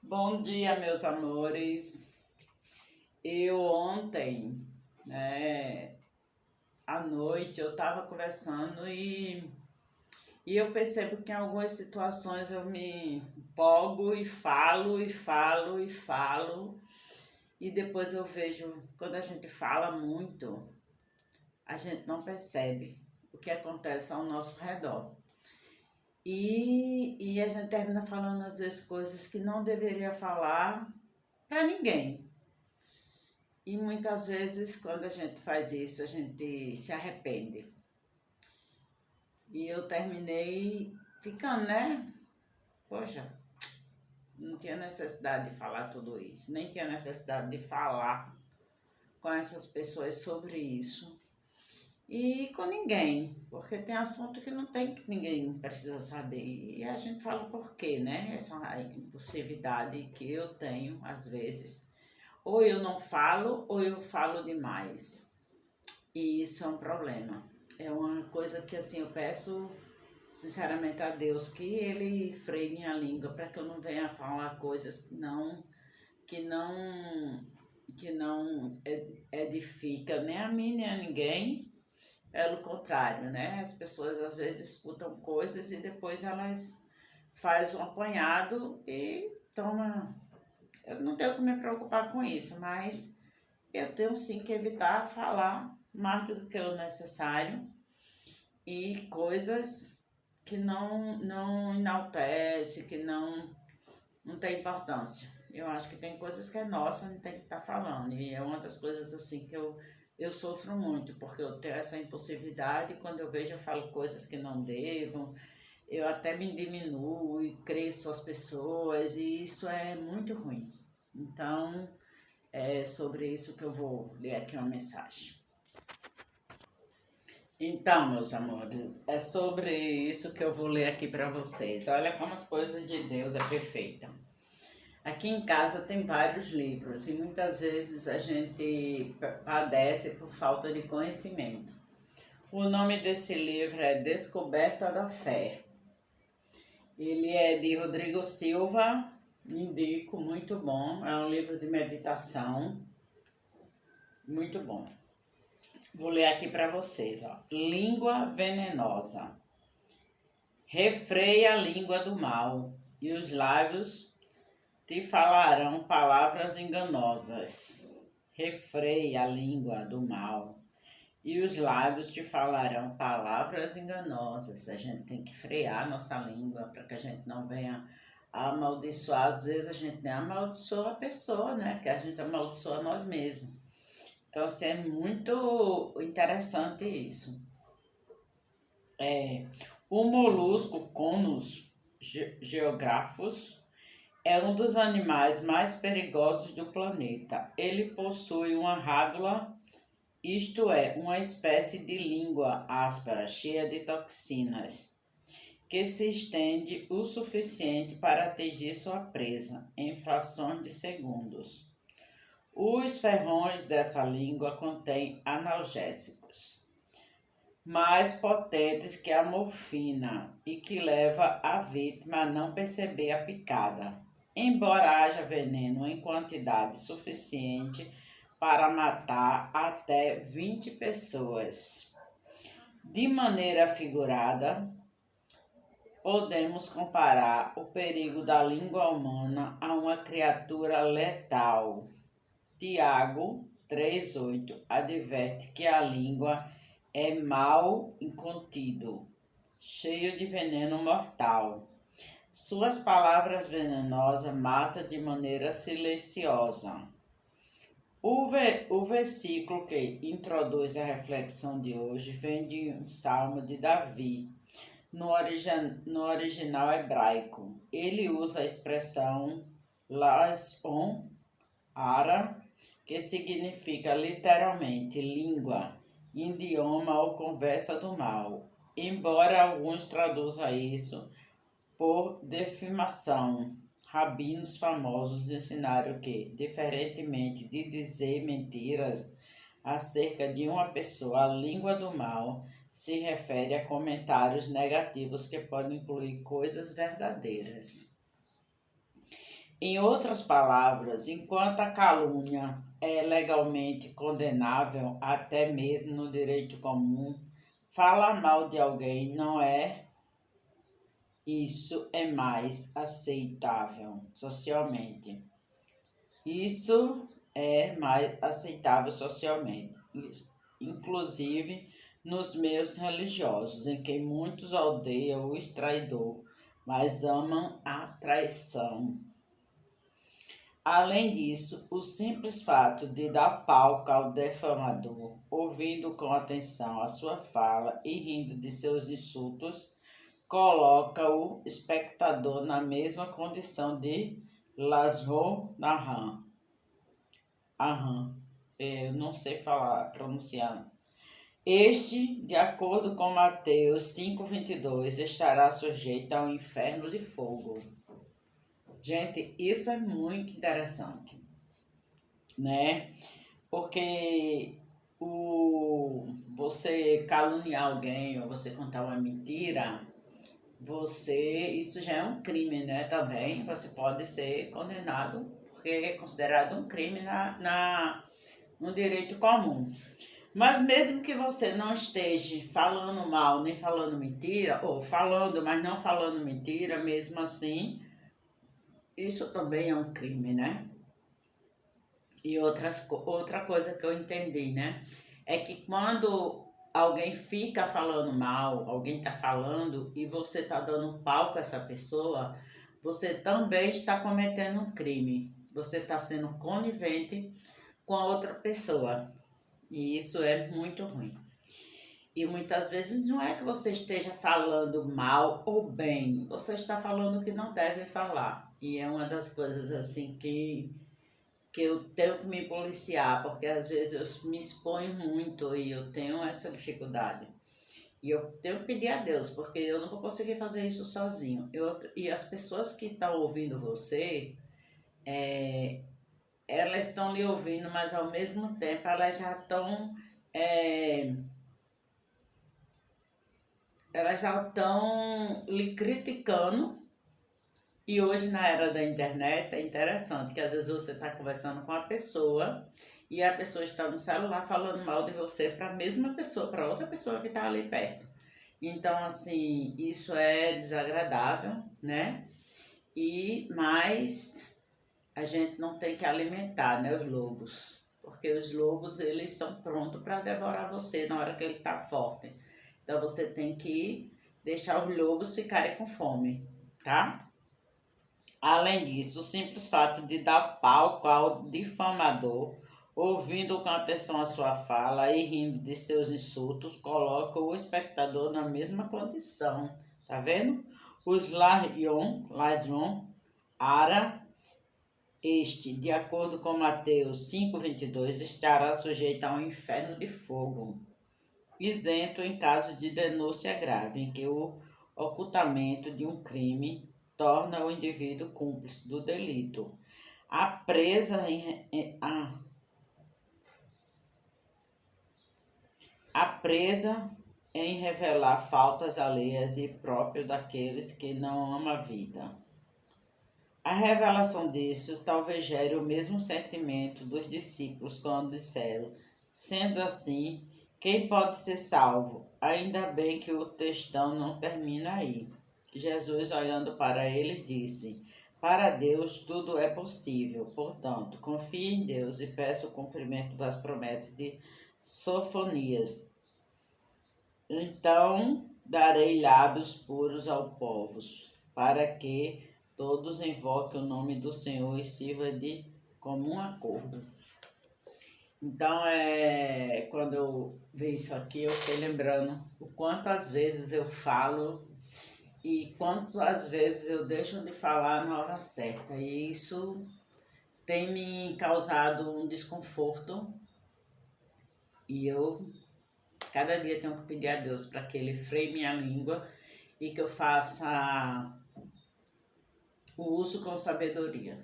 Bom dia, meus amores. Eu ontem, à noite, eu estava conversando e eu percebo que em algumas situações eu me empolgo e falo e falo e falo, e depois eu vejo, quando a gente fala muito, a gente não percebe o que acontece ao nosso redor. E a gente termina falando às vezes coisas que não deveria falar para ninguém. E muitas vezes, quando a gente faz isso, a gente se arrepende. E eu terminei ficando, né? Poxa, não tinha necessidade de falar tudo isso, nem tinha necessidade de falar com essas pessoas sobre isso. E com ninguém, porque tem assunto que não tem, que ninguém precisa saber. E a gente fala por quê, né? Essa impulsividade que eu tenho, às vezes. Ou eu não falo, ou eu falo demais. E isso é um problema. É uma coisa que assim eu peço sinceramente a Deus que ele freie minha língua para que eu não venha falar coisas que não que não edifica nem a mim nem a ninguém. Pelo contrário, né? As pessoas às vezes escutam coisas e depois elas fazem um apanhado e toma. Eu não tenho que me preocupar com isso, mas eu tenho sim que evitar falar mais do que o necessário e coisas que não enaltece, que não tem importância. Eu acho que tem coisas que é nossa, não tem que estar falando. E é uma das coisas assim que eu sofro muito, porque eu tenho essa impulsividade e quando eu vejo eu falo coisas que não devo, eu até me diminuo e cresço as pessoas e isso é muito ruim. Então, é sobre isso que eu vou ler aqui uma mensagem. Então, meus amores, é sobre isso que eu vou ler aqui para vocês. Olha como as coisas de Deus é perfeita. Aqui em casa tem vários livros e muitas vezes a gente padece por falta de conhecimento. O nome desse livro é Descoberta da Fé. Ele é de Rodrigo Silva, indico, muito bom. É um livro de meditação, muito bom. Vou ler aqui para vocês, ó. Língua venenosa. Refreia a língua do mal, e os lábios te falarão palavras enganosas. Refreia a língua do mal, e os lábios te falarão palavras enganosas. A gente tem que frear a nossa língua para que a gente não venha amaldiçoar. Às vezes a gente nem amaldiçoa a pessoa, né? Que a gente amaldiçoa nós mesmos. Então, assim, é muito interessante isso. O molusco Conus geographus é um dos animais mais perigosos do planeta. Ele possui uma rádula, isto é, uma espécie de língua áspera, cheia de toxinas, que se estende o suficiente para atingir sua presa em frações de segundos. Os ferrões dessa língua contêm analgésicos mais potentes que a morfina e que leva a vítima a não perceber a picada, embora haja veneno em quantidade suficiente para matar até 20 pessoas. De maneira figurada, podemos comparar o perigo da língua humana a uma criatura letal. Tiago 3,8 adverte que a língua é mal incontido, cheio de veneno mortal. Suas palavras venenosas matam de maneira silenciosa. O versículo que introduz a reflexão de hoje vem de um salmo de Davi, no original hebraico. Ele usa a expressão Lashon Hara, que significa literalmente língua, idioma ou conversa do mal, embora alguns traduzam isso por defamação. Rabinos famosos ensinaram que, diferentemente de dizer mentiras acerca de uma pessoa, a língua do mal se refere a comentários negativos que podem incluir coisas verdadeiras. Em outras palavras, enquanto a calúnia é legalmente condenável, até mesmo no direito comum, falar mal de alguém não é, isso é mais aceitável socialmente. Isso é mais aceitável socialmente, inclusive nos meios religiosos, em que muitos odeiam o traidor, mas amam a traição. Além disso, o simples fato de dar palco ao defamador, ouvindo com atenção a sua fala e rindo de seus insultos, coloca o espectador na mesma condição de Laszlo Nahan. Eu não sei falar, pronunciar. Este, de acordo com Mateus 5,22, estará sujeito ao inferno de fogo. Gente, isso é muito interessante, né? Porque você caluniar alguém ou você contar uma mentira, isso já é um crime, né? Também você pode ser condenado, porque é considerado um crime no direito comum. Mas mesmo que você não esteja falando mal nem falando mentira, ou falando, mas não falando mentira, mesmo assim, isso também é um crime, né? E outra coisa que eu entendi, né? É que quando alguém fica falando mal, alguém está falando e você está dando palco a essa pessoa, você também está cometendo um crime. Você está sendo conivente com a outra pessoa. E isso é muito ruim. E muitas vezes não é que você esteja falando mal ou bem, você está falando o que não deve falar. E é uma das coisas assim que eu tenho que me policiar, porque às vezes eu me exponho muito e eu tenho essa dificuldade. E eu tenho que pedir a Deus, porque eu não vou conseguir fazer isso sozinho. E as pessoas que estão ouvindo você, elas estão lhe ouvindo, mas ao mesmo tempo é, elas já estão lhe criticando. E hoje, na era da internet, é interessante que às vezes você está conversando com a pessoa e a pessoa está no celular falando mal de você para a mesma pessoa, para outra pessoa que está ali perto. Então, assim, isso é desagradável, né? Mas a gente não tem que alimentar, né, os lobos. Porque os lobos, eles estão prontos para devorar você na hora que ele está forte. Então, você tem que deixar os lobos ficarem com fome, tá? Além disso, o simples fato de dar palco ao difamador, ouvindo com atenção a sua fala e rindo de seus insultos, coloca o espectador na mesma condição. Tá vendo? Os Laison, Ara, este, de acordo com Mateus 5,22, estará sujeito a um inferno de fogo, isento em caso de denúncia grave, em que o ocultamento de um crime torna o indivíduo cúmplice do delito. A presa em revelar faltas alheias e próprio daqueles que não amam a vida. A revelação disso talvez gere o mesmo sentimento dos discípulos quando disseram: sendo assim, quem pode ser salvo? Ainda bem que o textão não termina aí. Jesus, olhando para eles, disse: para Deus tudo é possível. Portanto, confie em Deus e peça o cumprimento das promessas de Sofonias. Então darei lábios puros aos povos, para que todos invoquem o nome do Senhor e sirva de comum acordo. Então, quando eu vi isso aqui, eu fiquei lembrando o quantas vezes eu falo e quantas vezes eu deixo de falar na hora certa. E isso tem me causado um desconforto e eu cada dia tenho que pedir a Deus para que Ele freie minha língua e que eu faça o uso com sabedoria.